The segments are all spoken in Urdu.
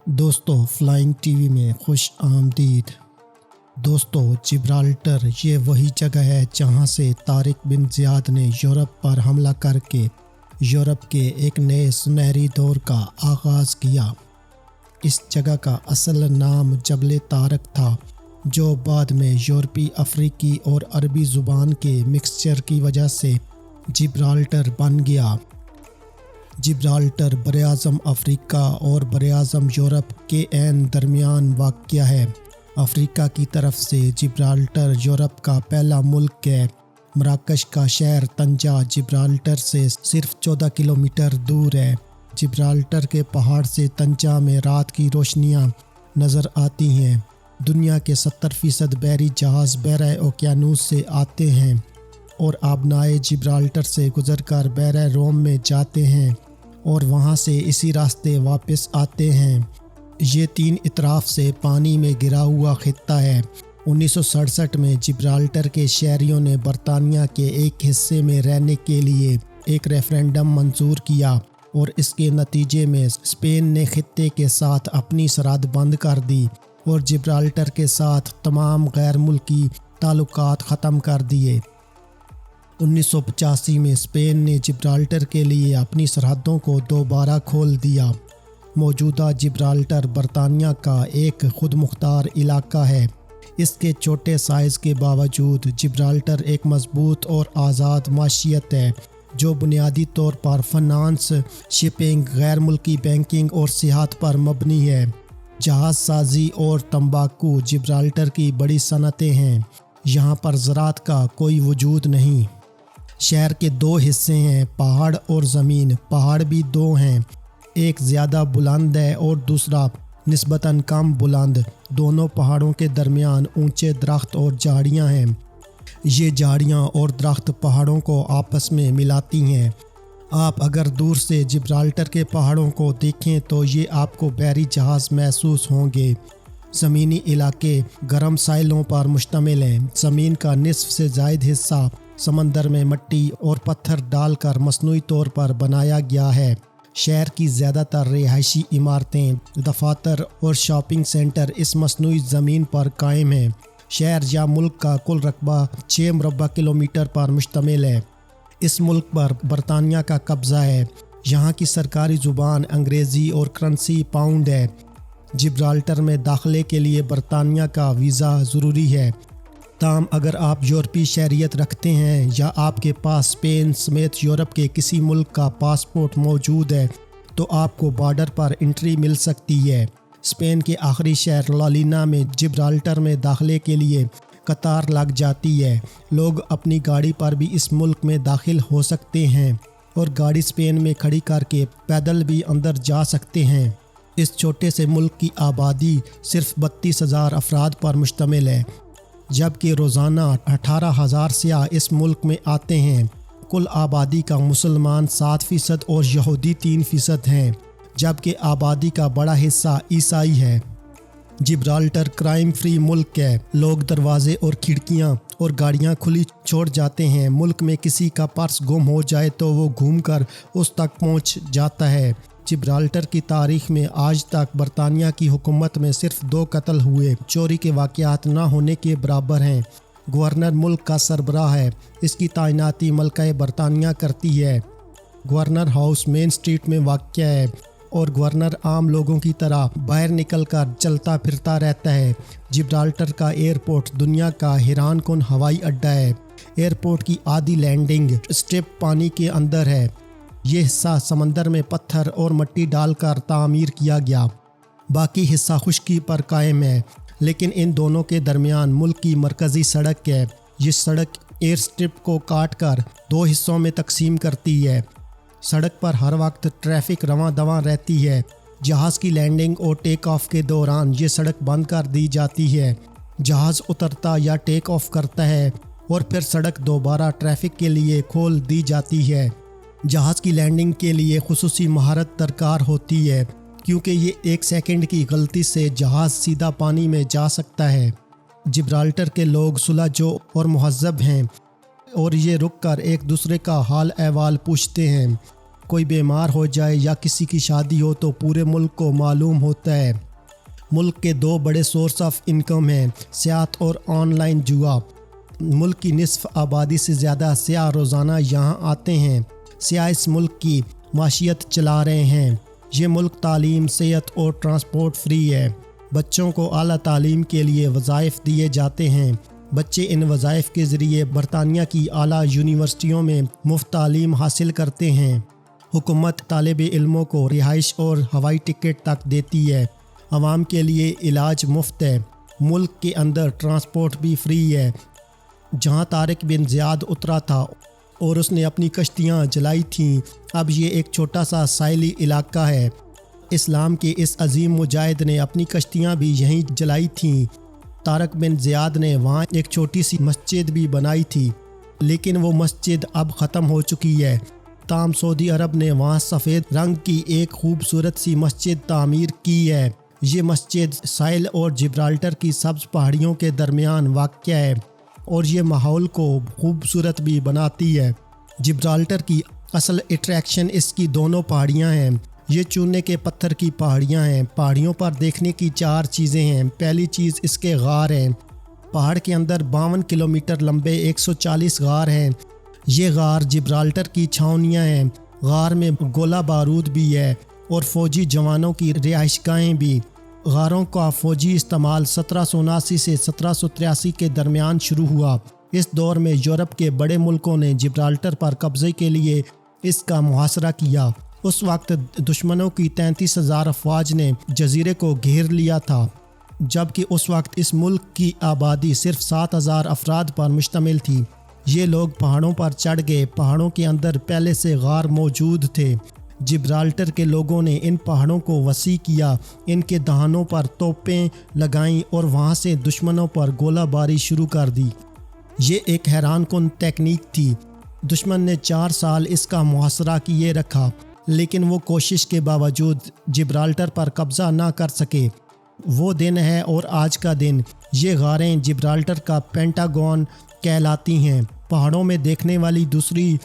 دوستو فلائنگ ٹی وی میں خوش آمدید۔ دوستو جبرالٹر یہ وہی جگہ ہے جہاں سے طارق بن زیاد نے یورپ پر حملہ کر کے یورپ کے ایک نئے سنہری دور کا آغاز کیا۔ اس جگہ کا اصل نام جبل طارق تھا، جو بعد میں یورپی، افریقی اور عربی زبان کے مکسچر کی وجہ سے جبرالٹر بن گیا۔ جبرالٹر براعظم افریقہ اور براعظم یورپ کے عین درمیان واقع ہے۔ افریقہ کی طرف سے جبرالٹر یورپ کا پہلا ملک ہے۔ مراکش کا شہر طنجہ جبرالٹر سے صرف 14 کلومیٹر دور ہے۔ جبرالٹر کے پہاڑ سے طنجہ میں رات کی روشنیاں نظر آتی ہیں۔ دنیا کے 70% بحری جہاز بحیرہ اوقیانوس سے آتے ہیں اور آبنائے جبرالٹر سے گزر کر بحیرہ روم میں جاتے ہیں اور وہاں سے اسی راستے واپس آتے ہیں۔ یہ 3 اطراف سے پانی میں گھرا ہوا خطہ ہے۔ 1967 میں جبرالٹر کے شہریوں نے برطانیہ کے ایک حصے میں رہنے کے لیے ایک ریفرنڈم منظور کیا اور اس کے نتیجے میں اسپین نے خطے کے ساتھ اپنی سرحد بند کر دی اور جبرالٹر کے ساتھ تمام غیر ملکی تعلقات ختم کر دیے۔ 1985 میں اسپین نے جبرالٹر کے لیے اپنی سرحدوں کو دوبارہ کھول دیا۔ موجودہ جبرالٹر برطانیہ کا ایک خود مختار علاقہ ہے۔ اس کے چھوٹے سائز کے باوجود جبرالٹر ایک مضبوط اور آزاد معیشت ہے، جو بنیادی طور پر فنانس، شپنگ، غیر ملکی بینکنگ اور سیاحت پر مبنی ہے۔ جہاز سازی اور تمباکو جبرالٹر کی بڑی صنعتیں ہیں۔ یہاں پر زراعت کا کوئی وجود نہیں۔ شہر کے 2 حصے ہیں، پہاڑ اور زمین۔ پہاڑ بھی 2 ہیں، ایک زیادہ بلند ہے اور دوسرا نسبتاً کم بلند۔ دونوں پہاڑوں کے درمیان اونچے درخت اور جھاڑیاں ہیں۔ یہ جھاڑیاں اور درخت پہاڑوں کو آپس میں ملاتی ہیں۔ آپ اگر دور سے جبرالٹر کے پہاڑوں کو دیکھیں تو یہ آپ کو بحری جہاز محسوس ہوں گے۔ زمینی علاقے گرم ساحلوں پر مشتمل ہیں۔ زمین کا نصف سے زائد حصہ سمندر میں مٹی اور پتھر ڈال کر مصنوعی طور پر بنایا گیا ہے۔ شہر کی زیادہ تر رہائشی عمارتیں، دفاتر اور شاپنگ سینٹر اس مصنوعی زمین پر قائم ہیں۔ شہر یا ملک کا کل رقبہ 6 مربع کلومیٹر پر مشتمل ہے۔ اس ملک پر برطانیہ کا قبضہ ہے۔ یہاں کی سرکاری زبان انگریزی اور کرنسی پاؤنڈ ہے۔ جبرالٹر میں داخلے کے لیے برطانیہ کا ویزا ضروری ہے۔ تاہم اگر آپ یورپی شہریت رکھتے ہیں یا آپ کے پاس اسپین سمیت یورپ کے کسی ملک کا پاسپورٹ موجود ہے تو آپ کو بارڈر پر انٹری مل سکتی ہے۔ اسپین کے آخری شہر لالینا میں جبرالٹر میں داخلے کے لیے قطار لگ جاتی ہے۔ لوگ اپنی گاڑی پر بھی اس ملک میں داخل ہو سکتے ہیں اور گاڑی اسپین میں کھڑی کر کے پیدل بھی اندر جا سکتے ہیں۔ اس چھوٹے سے ملک کی آبادی صرف 32,000 افراد پر مشتمل ہے، جبکہ روزانہ 18,000 سیاح اس ملک میں آتے ہیں۔ کل آبادی کا مسلمان 7% اور یہودی 3% ہیں، جبکہ آبادی کا بڑا حصہ عیسائی ہے۔ جبرالٹر کرائم فری ملک ہے۔ لوگ دروازے اور کھڑکیاں اور گاڑیاں کھلی چھوڑ جاتے ہیں۔ ملک میں کسی کا پرس گم ہو جائے تو وہ گھوم کر اس تک پہنچ جاتا ہے۔ جبرالٹر کی تاریخ میں آج تک برطانیہ کی حکومت میں صرف 2 قتل ہوئے، چوری کے واقعات نہ ہونے کے برابر ہیں۔ گورنر ملک کا سربراہ ہے۔ اس کی تعیناتی ملکہ برطانیہ کرتی ہے۔ گورنر ہاؤس مین اسٹریٹ میں واقع ہے اور گورنر عام لوگوں کی طرح باہر نکل کر چلتا پھرتا رہتا ہے۔ جبرالٹر کا ایئرپورٹ دنیا کا حیران کن ہوائی اڈہ ہے۔ ایئرپورٹ کی آدھی لینڈنگ اسٹرپ پانی کے اندر ہے۔ یہ حصہ سمندر میں پتھر اور مٹی ڈال کر تعمیر کیا گیا، باقی حصہ خشکی پر قائم ہے، لیکن ان دونوں کے درمیان ملک کی مرکزی سڑک ہے۔ یہ سڑک ایئر اسٹرپ کو کاٹ کر 2 حصوں میں تقسیم کرتی ہے۔ سڑک پر ہر وقت ٹریفک رواں دواں رہتی ہے۔ جہاز کی لینڈنگ اور ٹیک آف کے دوران یہ سڑک بند کر دی جاتی ہے۔ جہاز اترتا یا ٹیک آف کرتا ہے اور پھر سڑک دوبارہ ٹریفک کے لیے کھول دی جاتی ہے۔ جہاز کی لینڈنگ کے لیے خصوصی مہارت درکار ہوتی ہے، کیونکہ یہ 1 سیکنڈ کی غلطی سے جہاز سیدھا پانی میں جا سکتا ہے۔ جبرالٹر کے لوگ سلجھو اور مہذب ہیں۔ اور یہ رک کر ایک دوسرے کا حال احوال پوچھتے ہیں۔ کوئی بیمار ہو جائے یا کسی کی شادی ہو تو پورے ملک کو معلوم ہوتا ہے۔ ملک کے دو بڑے سورس آف انکم ہیں، سیاحت اور آن لائن جوا۔ ملک کی نصف آبادی سے زیادہ سیاح روزانہ یہاں آتے ہیں۔ سیاح اس ملک کی معیشت چلا رہے ہیں۔ یہ ملک تعلیم، صحت اور ٹرانسپورٹ فری ہے۔ بچوں کو اعلیٰ تعلیم کے لیے وظائف دیے جاتے ہیں۔ بچے ان وظائف کے ذریعے برطانیہ کی اعلیٰ یونیورسٹیوں میں مفت تعلیم حاصل کرتے ہیں۔ حکومت طالب علموں کو رہائش اور ہوائی ٹکٹ تک دیتی ہے۔ عوام کے لیے علاج مفت ہے۔ ملک کے اندر ٹرانسپورٹ بھی فری ہے۔ جہاں طارق بن زیاد اترا تھا اور اس نے اپنی کشتیاں جلائی تھیں، اب یہ ایک چھوٹا سا ساحلی علاقہ ہے۔ اسلام کے اس عظیم مجاہد نے اپنی کشتیاں بھی یہیں جلائی تھیں۔ طارق بن زیاد نے وہاں ایک چھوٹی سی مسجد بھی بنائی تھی، لیکن وہ مسجد اب ختم ہو چکی ہے۔ تاہم سعودی عرب نے وہاں سفید رنگ کی ایک خوبصورت سی مسجد تعمیر کی ہے۔ یہ مسجد ساحل اور جبرالٹر کی سبز پہاڑیوں کے درمیان واقع ہے اور یہ ماحول کو خوبصورت بھی بناتی ہے۔ جبرالٹر کی اصل اٹریکشن اس کی دونوں پہاڑیاں ہیں۔ یہ چونے کے پتھر کی پہاڑیاں ہیں۔ پہاڑیوں پر دیکھنے کی 4 چیزیں ہیں۔ پہلی چیز اس کے غار ہیں۔ پہاڑ کے اندر 52 کلومیٹر لمبے 140 غار ہیں۔ یہ غار جبرالٹر کی چھاؤنیاں ہیں۔ غار میں گولہ بارود بھی ہے اور فوجی جوانوں کی رہائش گاہیں بھی۔ غاروں کا فوجی استعمال 1779 سے 1783 کے درمیان شروع ہوا۔ اس دور میں یورپ کے بڑے ملکوں نے جبرالٹر پر قبضے کے لیے اس کا محاصرہ کیا۔ اس وقت دشمنوں کی 33,000 افواج نے جزیرے کو گھیر لیا تھا، جبکہ اس وقت اس ملک کی آبادی صرف 7,000 افراد پر مشتمل تھی۔ یہ لوگ پہاڑوں پر چڑھ گئے۔ پہاڑوں کے اندر پہلے سے غار موجود تھے۔ جبرالٹر کے لوگوں نے ان پہاڑوں کو وسیع کیا، ان کے دہانوں پر توپیں لگائیں اور وہاں سے دشمنوں پر گولہ باری شروع کر دی۔ یہ ایک حیران کن تکنیک تھی۔ دشمن نے 4 سال اس کا محاصرہ کیے رکھا، لیکن وہ کوشش کے باوجود جبرالٹر پر قبضہ نہ کر سکے۔ وہ دن ہے اور آج کا دن۔ یہ غاریں جبرالٹر کا پینٹاگون کہلاتی ہیں۔ پہاڑوں میں دیکھنے والی دوسری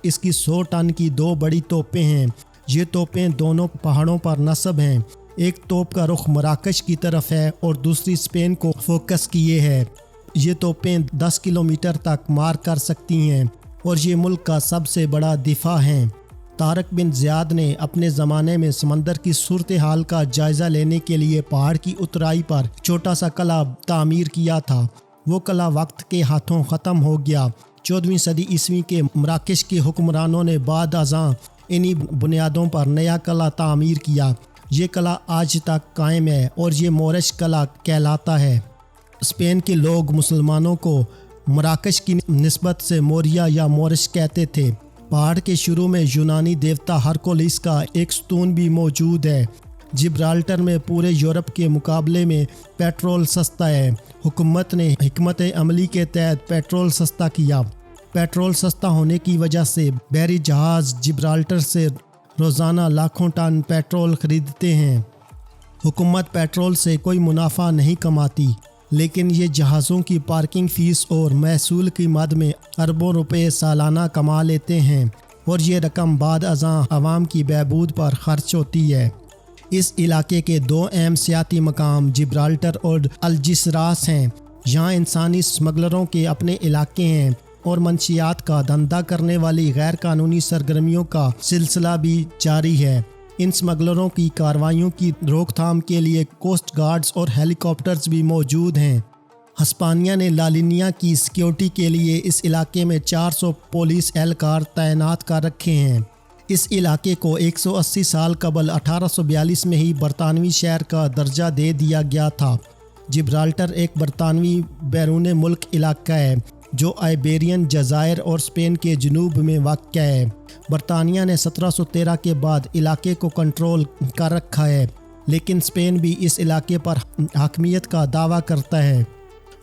اس کی 100 ٹن کی 2 بڑی توپیں ہیں۔ یہ توپیں دونوں پہاڑوں پر نصب ہیں۔ ایک توپ کا رخ مراکش کی طرف ہے اور دوسری اسپین کو فوکس کیے ہے۔ یہ توپیں 10 کلومیٹر تک مار کر سکتی ہیں اور یہ ملک کا سب سے بڑا دفاع ہیں۔ طارق بن زیاد نے اپنے زمانے میں سمندر کی صورتحال کا جائزہ لینے کے لیے پہاڑ کی اترائی پر چھوٹا سا قلعہ تعمیر کیا تھا۔ وہ قلعہ وقت کے ہاتھوں ختم ہو گیا۔ 14ویں صدی عیسوی کے مراکش کے حکمرانوں نے بعد ازاں انہی بنیادوں پر نیا قلعہ تعمیر کیا۔ یہ قلعہ آج تک قائم ہے اور یہ مورش قلعہ کہلاتا ہے۔ اسپین کے لوگ مسلمانوں کو مراکش کی نسبت سے موریا یا مورش کہتے تھے۔ پہاڑ کے شروع میں یونانی دیوتا ہرکولس کا ایک ستون بھی موجود ہے۔ جبرالٹر میں پورے یورپ کے مقابلے میں پیٹرول سستا ہے۔ حکومت نے حکمت عملی کے تحت پیٹرول سستا کیا۔ پیٹرول سستا ہونے کی وجہ سے بحری جہاز جبرالٹر سے روزانہ لاکھوں ٹن پیٹرول خریدتے ہیں۔ حکومت پیٹرول سے کوئی منافع نہیں کماتی، لیکن یہ جہازوں کی پارکنگ فیس اور محصول کی مد میں اربوں روپے سالانہ کما لیتے ہیں اور یہ رقم بعد ازاں عوام کی بہبود پر خرچ ہوتی ہے۔ اس علاقے کے 2 اہم سیاحتی مقام جبرالٹر اور الجسراس ہیں۔ یہاں انسانی سمگلروں کے اپنے علاقے ہیں اور منشیات کا دھندا کرنے والی غیر قانونی سرگرمیوں کا سلسلہ بھی جاری ہے۔ ان سمگلروں کی کارروائیوں کی روک تھام کے لیے کوسٹ گارڈز اور ہیلی کاپٹرز بھی موجود ہیں۔ ہسپانیہ نے لا لینیا کی سیکیورٹی کے لیے اس علاقے میں 400 پولیس اہلکار تعینات کر رکھے ہیں۔ اس علاقے کو 180 سال قبل 1842 میں ہی برطانوی شہر کا درجہ دے دیا گیا تھا۔ جبرالٹر ایک برطانوی بیرون ملک علاقہ ہے جو آئیبیرین جزائر اور اسپین کے جنوب میں واقع ہے۔ برطانیہ نے 1713 کے بعد علاقے کو کنٹرول کر رکھا ہے، لیکن اسپین بھی اس علاقے پر حاکمیت کا دعویٰ کرتا ہے۔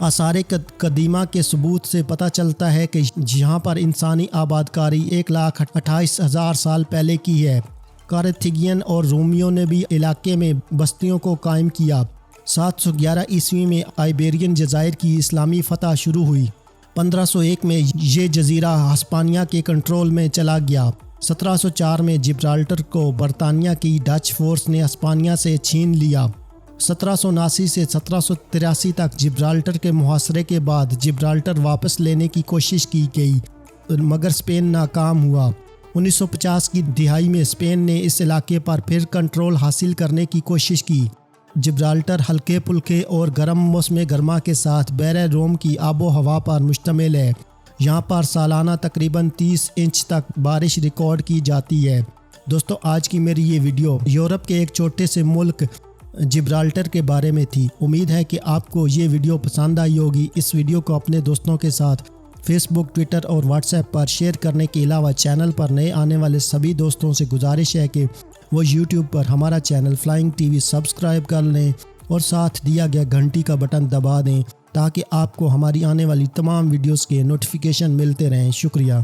آثار قدیمہ کے ثبوت سے پتہ چلتا ہے کہ یہاں پر انسانی آبادکاری 1,28,000 سال پہلے کی ہے۔ کارتھیجین اور رومیوں نے بھی علاقے میں بستیوں کو قائم کیا۔ 711 عیسوی میں آئیبیرین جزائر کی اسلامی فتح شروع ہوئی۔ 1501 میں یہ جزیرہ ہسپانیہ کے کنٹرول میں چلا گیا۔ 1704 میں جبرالٹر کو برطانیہ کی ڈچ فورس نے ہسپانیہ سے چھین لیا۔ 1779 سے 1783 تک جبرالٹر کے محاصرے کے بعد جبرالٹر واپس لینے کی کوشش کی گئی مگر اسپین ناکام ہوا۔ 1950 کی دہائی میں اسپین نے اس علاقے پر پھر کنٹرول حاصل کرنے کی کوشش کی۔ جبرالٹر ہلکے پھلکے اور گرم موسم گرما کے ساتھ بحر روم کی آب و ہوا پر مشتمل ہے۔ یہاں پر سالانہ تقریباً 30 انچ تک بارش ریکارڈ کی جاتی ہے۔ دوستو، آج کی میری یہ ویڈیو یورپ کے ایک چھوٹے سے ملک جبرالٹر کے بارے میں تھی۔ امید ہے کہ آپ کو یہ ویڈیو پسند آئی ہوگی۔ اس ویڈیو کو اپنے دوستوں کے ساتھ فیس بک، ٹویٹر اور واٹس ایپ پر شیئر کرنے کے علاوہ چینل پر نئے آنے والے سبھی دوستوں سے گزارش ہے کہ وہ یوٹیوب پر ہمارا channel flying T V subscribe کر لیں اور ساتھ دیا گیا گھنٹی کا بٹن دبا دیں تاکہ آپ کو ہماری آنے والی تمام ویڈیوز کے نوٹیفیکیشن ملتے رہیں۔ شکریہ۔